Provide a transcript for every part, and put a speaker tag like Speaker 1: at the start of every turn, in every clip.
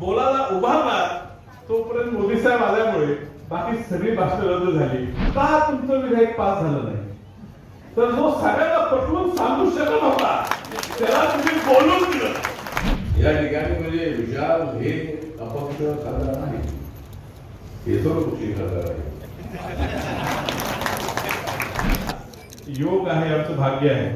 Speaker 1: बोलायला उभारणार तोपर्यंत मोदी साहेब आल्यामुळे बाकी सगळी भाषण रद्द झाली. का तुमचं विधेयक पास झालं नाही? तर जो सगळ्यांना पटवून सांगू शकत होता त्याला तुम्ही बोलून दिलं.
Speaker 2: या ठिकाणी म्हणजे विशाल हे अपक्ष खासदार नाही, हे सर्व पक्षी खासदार आहे.
Speaker 1: योग आहे, आमचं भाग्य आहे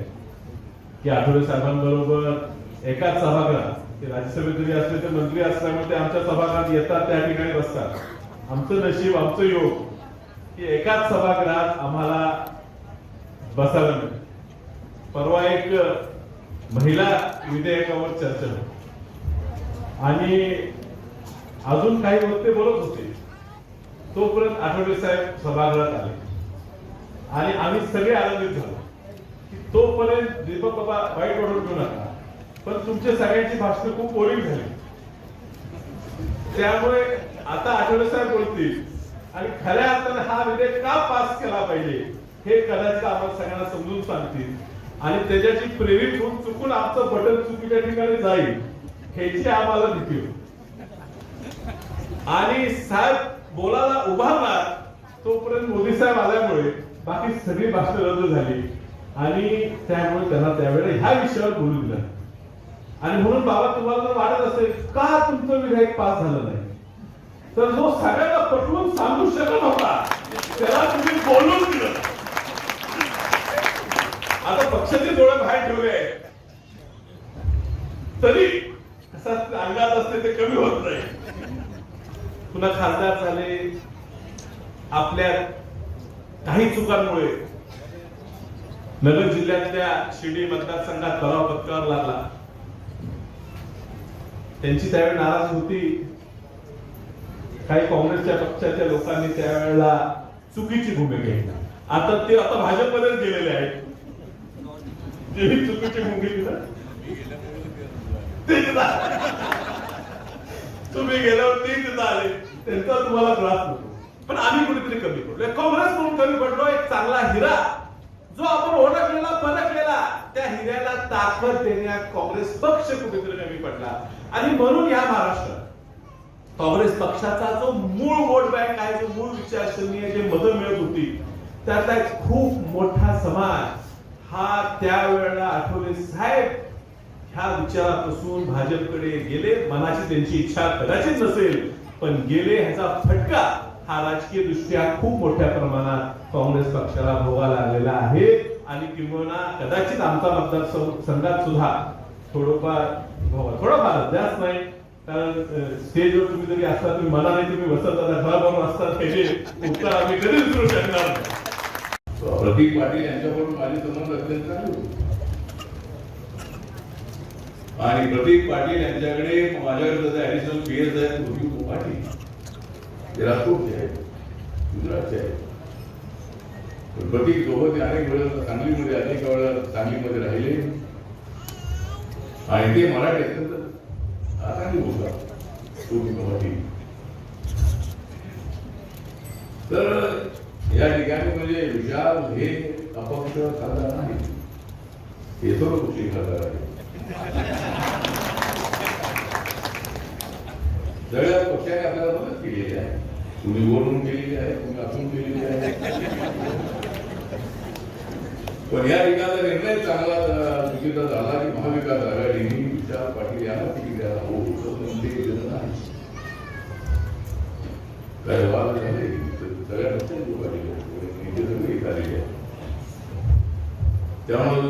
Speaker 1: की आठवले साहेबांबरोबर एकाच सभागृहात, ते राज्यसभेत जरी असले तर मंत्री असल्यामुळे ते आमच्या सभागृहात येतात, त्या ठिकाणी बसतात. आमचं नशीब, आमचं योग की एकाच सभागृहात आम्हाला बसायला मिळतं. परवा एक महिला विधेयकावर चर्चा होती आणि अजून काही वक्ते बोलत होते. तोपर्यंत आठवले साहेब सभागृहात आले आणि आम्ही सगळे आनंदित झालो की तोपर्यंत दीपक बाबा वाईट वाटून घेऊ नका, पण तुमच्या सगळ्यांची भाषणं खूप बोरिंग झाली. त्यामुळे आता आठवले साहेब बोलतील आणि खऱ्या अर्थाने हा विधेयक का पास केला पाहिजे हे कदाचित आम्हाला सगळ्यांना समजून सांगतील आणि त्याच्याची प्रेरित होऊन चुकून आमचं बटन चुकीच्या ठिकाणी जाईल ह्याची आम्हाला भीती होती. आणि साहेब बोलायला उभारणार तोपर्यंत मोदी साहेब आल्यामुळे बाकी सगळी भाषण रद्द झाली आणि त्यामुळे त्यांना त्यावेळेला ह्या विषयावर बोलू दिलं. आणि म्हणून बाबा तुम्हाला जर वाटत असेल का तुमचं विधेयक पास झालं नाही, तर जो सगळ्यांना पटवून सांगू शकत होता त्याला तुम्ही बोलून दिलं. आता पक्षाचे डोळे बाहेर ठेवले तरी कसा अंगात असते ते कमी होत नाही. पुन्हा खासदार झाले, आपल्या काही चुकांमुळे नगर जिल्ह्यातल्या शिर्डी मतदारसंघात पराभव पत्करावा लागला. त्यांची त्यावेळी नाराजी होती. काही काँग्रेसच्या पक्षाच्या लोकांनी त्यावेळेला चुकीची भूमिका घेतली. आता भाजपमध्येच गेलेले आहेत. जेही चुकीची भूमिका तुम्ही गेल्यावर ते तिथं आले, त्यांचा तुम्हाला त्रास नको. पण आम्ही कुठेतरी कमी पडलो, काँग्रेस म्हणून कमी पडलो. एक चांगला हिरा जो आपण ओळखलेला परखलेला, त्या हिऱ्याला ताकद देण्यात काँग्रेस पक्ष कुठेतरी कमी पडला. आणि म्हणून या महाराष्ट्रात काँग्रेस पक्षाचा जो मूळ वोट बँक आहे, जो मूळ विचारसरणी आहे, जे मतं मिळत होती, त्यातला एक खूप मोठा समाज हा त्यावेळेला आठवले साहेब ह्या विचारापासून भाजपकडे गेले. मनाची त्यांची इच्छा कदाचित नसेल, पण गेले. ह्याचा फटका हा राजकीय दृष्ट्या खूप मोठ्या प्रमाणात काँग्रेस पक्षाला भोगायला लागलेला आहे. आणि किंबहुना कदाचित आमचा मतदारसंघात सुद्धा थोडंफार जास्त नाही, कारण स्टेजवर तुम्ही जरी असता, तुम्ही मनाने तुम्ही बसत घराबरोबर असतात, त्याचे उत्तर आम्ही कधीच विसरू शकणार नाही.
Speaker 2: प्रतीक पाटील यांच्याकडून माझे संबंध अत्यंत चांगले होते आणि प्रतीक पाटील यांच्याकडे माझ्याकडे ऍडिशनल पीएस आहे प्रतीक पाटील, ते राजकोटचे आहेत, गुजरातचे आहेत. प्रतीक सोबत अनेक वेळा सांगलीमध्ये अनेक वेळा सांगलीमध्ये राहिले आणि ते मराठी अत्यंत चांगली बोलतात. मराठी तर या ठिकाणी म्हणजे विशाल हे अपक्ष खासदार नाही, हे सर्व पक्षी खासदार आहे. सगळ्या पक्षाने आपल्याला मदत केलेली आहे. तुम्ही वरून केलेली आहे, तुम्ही असून केलेली आहे. पण या ठिकाणचा निर्णय चांगला चुकीचा झाला की महाविकास आघाडीने विशाल पाटील यांना तिकीट द्यायला हवं होतं, ते दिलं नाही. काय वाद झाले सगळ्या पक्षांची नेते सगळे झालेले आहेत. त्यामुळे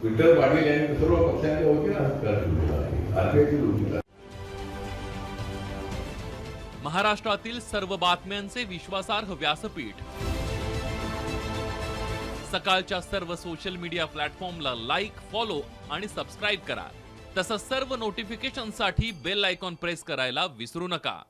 Speaker 2: विठ्ठल पाटील यांनी सर्व पक्षांच्या वतीनं हत्यार ठेवलेला आहे. आरपीआयची भूमिका.
Speaker 3: महाराष्ट्रातील सर्व बातम्यांचे विश्वासार्ह व्यासपीठ. सकाळच्या सर्व सोशल मीडिया प्लॅटफॉर्मला लाईक, फॉलो आणि सबस्क्राईब करा. तसंच सर्व नोटिफिकेशनसाठी बेल आयकॉन प्रेस करायला विसरू नका.